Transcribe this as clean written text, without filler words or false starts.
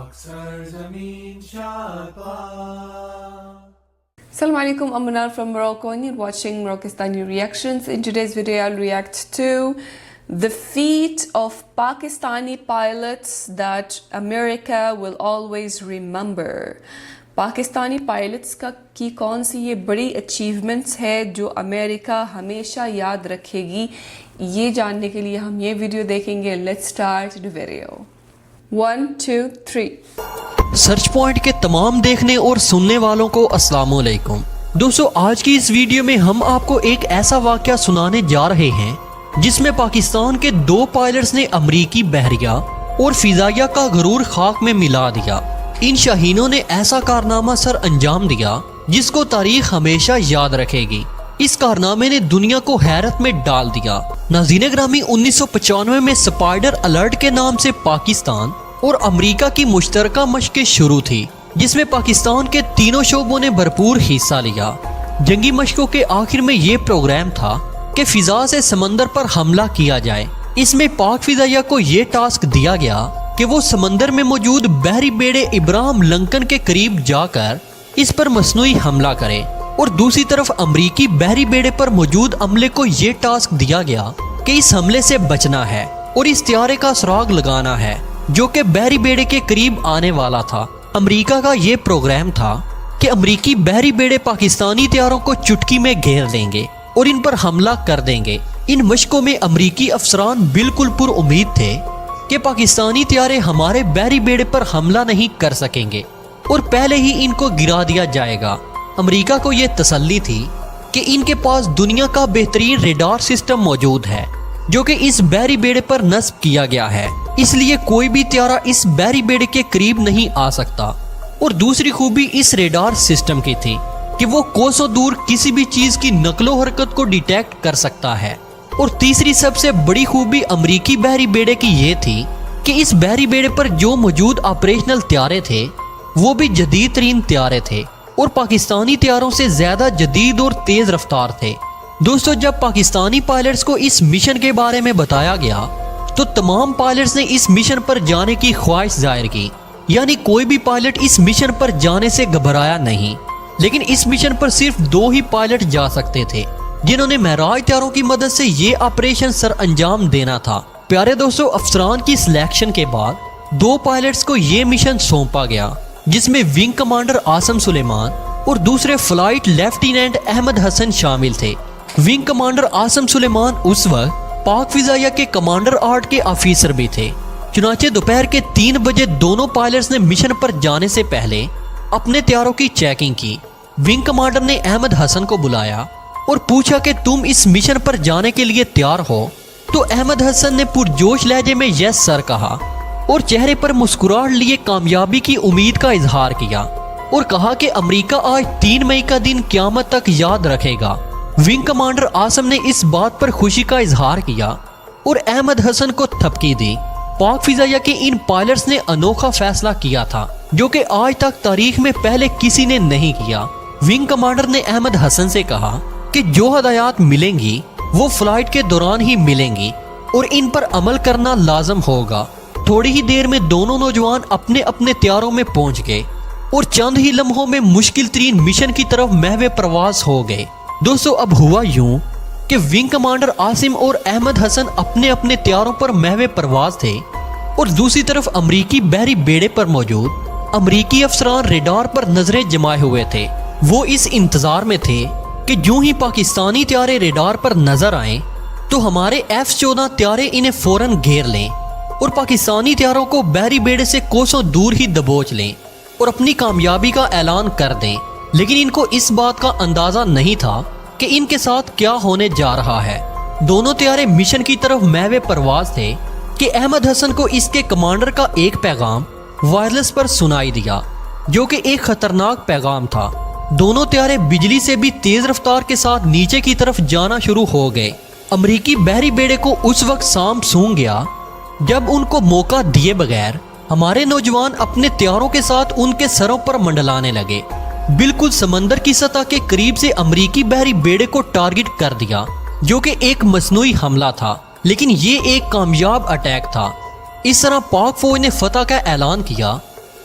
Assalamu alaikum, I'm Manar from Morocco and you're watching Moroccastani Reactions. In today's video I'll react to the feat of Pakistani pilots that America will always remember. Pakistani pilots کی کون سی یہ بڑی achievements ہے جو امریکہ ہمیشہ یاد رکھے گی، یہ جاننے کے لیے ہم یہ ویڈیو دیکھیں گے. Let's start the video. 1 2 3. Search point کے تمام دیکھنے اور سننے والوں کو السلام علیکم. دوستو، آج کی اس ویڈیو میں ہم آپ کو ایک ایسا واقعہ سنانے جا رہے ہیں جس میں پاکستان کے 2 پائلٹس نے امریکی بحریہ اور فضائیہ کا غرور خاک میں ملا دیا. ان شاہینوں نے ایسا کارنامہ سر انجام دیا جس کو تاریخ ہمیشہ یاد رکھے گی. اس کارنامے نے دنیا کو حیرت میں ڈال دیا. ناظرین گرامی، 1995 میں سپائڈر الرٹ کے نام سے پاکستان اور امریکہ کی مشترکہ مشقیں شروع تھی جس میں پاکستان کے تینوں شعبوں نے بھرپور حصہ لیا. جنگی مشقوں کے آخر میں یہ پروگرام تھا کہ فضا سے سمندر پر حملہ کیا جائے. اس میں پاک فضائیہ کو یہ ٹاسک دیا گیا کہ وہ سمندر میں موجود بحری بیڑے ابراہم لنکن کے قریب جا کر اس پر مصنوعی حملہ کرے، اور دوسری طرف امریکی بحری بیڑے پر موجود عملے کو یہ ٹاسک دیا گیا کہ اس حملے سے بچنا ہے اور اس طیارے کا سراغ لگانا ہے جو کہ بحری بیڑے کے قریب آنے والا تھا. امریکہ کا یہ پروگرام تھا کہ امریکی بحری بیڑے پاکستانی طیاروں کو چٹکی میں گھیر دیں گے اور ان پر حملہ کر دیں گے. ان مشقوں میں امریکی افسران بالکل پر امید تھے کہ پاکستانی طیارے ہمارے بحری بیڑے پر حملہ نہیں کر سکیں گے اور پہلے ہی ان کو گرا دیا جائے گا. امریکہ کو یہ تسلی تھی کہ ان کے پاس دنیا کا بہترین ریڈار سسٹم موجود ہے جو کہ اس بحری بیڑے پر نصب کیا گیا ہے، اس لیے کوئی بھی طیارہ اس بحری بیڑے کے قریب نہیں آ سکتا. اور دوسری خوبی اس ریڈار سسٹم کی تھی کہ وہ کوسوں دور کسی بھی چیز کی نقل و حرکت کو ڈیٹیکٹ کر سکتا ہے. اور تیسری سب سے بڑی خوبی امریکی بحری بیڑے کی یہ تھی کہ اس بحری بیڑے پر جو موجود آپریشنل طیارے تھے وہ بھی جدید ترین طیارے تھے اور پاکستانی طیاروں سے زیادہ جدید اور تیز رفتار تھے. دوستو، جب پاکستانی پائلٹس کو اس مشن کے بارے میں بتایا گیا تو تمام پائلٹس نے اس مشن پر جانے کی خواہش ظاہر کی، یعنی کوئی بھی پائلٹ اس مشن پر جانے سے گھبرایا نہیں. لیکن اس مشن پر صرف 2 ہی پائلٹ جا سکتے تھے جنہوں نے معراج طیاروں کی مدد سے یہ آپریشن سر انجام دینا تھا. پیارے دوستو، افسران کی سلیکشن کے بعد 2 پائلٹس کو یہ مشن سونپا گیا جس میں ونگ کمانڈر عاصم سلیمان اور دوسرے فلائٹ لیفٹیننٹ احمد حسن شامل تھے. ونگ کمانڈر عاصم سلیمان اس وقت پاک فضائیہ کے کمانڈر آرٹ کے آفیسر بھی تھے. چنانچہ دوپہر کے 3 بجے دونوں پائلٹس نے مشن پر جانے سے پہلے اپنے طیاروں کی چیکنگ کی. ونگ کمانڈر نے احمد حسن کو بلایا اور پوچھا کہ تم اس مشن پر جانے کے لیے تیار ہو؟ تو احمد حسن نے پرجوش لہجے میں یس سر کہا اور چہرے پر مسکراہٹ لیے کامیابی کی امید کا اظہار کیا اور کہا کہ امریکہ آج 3 مئی کا دن قیامت تک یاد رکھے گا. ونگ کمانڈر عاصم نے اس بات پر خوشی کا اظہار کیا اور احمد حسن کو تھپکی دی. پاک فضائیہ کے ان پائلٹس نے انوکھا فیصلہ کیا تھا جو کہ آج تک تاریخ میں پہلے کسی نے نہیں کیا. ونگ کمانڈر نے احمد حسن سے کہا کہ جو ہدایات ملیں گی وہ فلائٹ کے دوران ہی ملیں گی اور ان پر عمل کرنا لازم ہوگا. تھوڑی ہی دیر میں دونوں نوجوان اپنے اپنے طیاروں میں پہنچ گئے اور چند ہی لمحوں میں مشکل ترین مشن کی طرف محو پرواز ہو گئے. دوستو، اب ہوا یوں کہ ونگ کمانڈر عاصم اور احمد حسن اپنے اپنے طیاروں پر محو پرواز تھے اور دوسری طرف امریکی بحری بیڑے پر موجود امریکی افسران ریڈار پر نظریں جمائے ہوئے تھے. وہ اس انتظار میں تھے کہ جو ہی پاکستانی طیارے ریڈار پر نظر آئیں تو ہمارے F-14 طیارے انہیں فوراً گھیر لیں اور پاکستانی طیاروں کو بحری بیڑے سے کوسوں دور ہی دبوچ لیں اور اپنی کامیابی کا اعلان کر دیں. لیکن ان کو اس بات کا اندازہ نہیں تھا کہ ان کے ساتھ کیا ہونے جا رہا ہے. دونوں طیارے مشن کی طرف محو پرواز تھے کہ احمد حسن کو اس کے کمانڈر کا ایک پیغام وائرلیس پر سنائی دیا جو کہ ایک خطرناک پیغام تھا. دونوں طیارے بجلی سے بھی تیز رفتار کے ساتھ نیچے کی طرف جانا شروع ہو گئے. امریکی بحری بیڑے کو اس وقت سانپ سونگ گیا جب ان کو موقع دیے بغیر ہمارے نوجوان اپنے طیاروں کے ساتھ ان کے سروں پر منڈلانے لگے. بالکل سمندر کی سطح کے قریب سے امریکی بحری بیڑے کو ٹارگٹ کر دیا جو کہ ایک مصنوعی حملہ تھا، لیکن یہ ایک کامیاب اٹیک تھا. اس طرح پاک فوج نے فتح کا اعلان کیا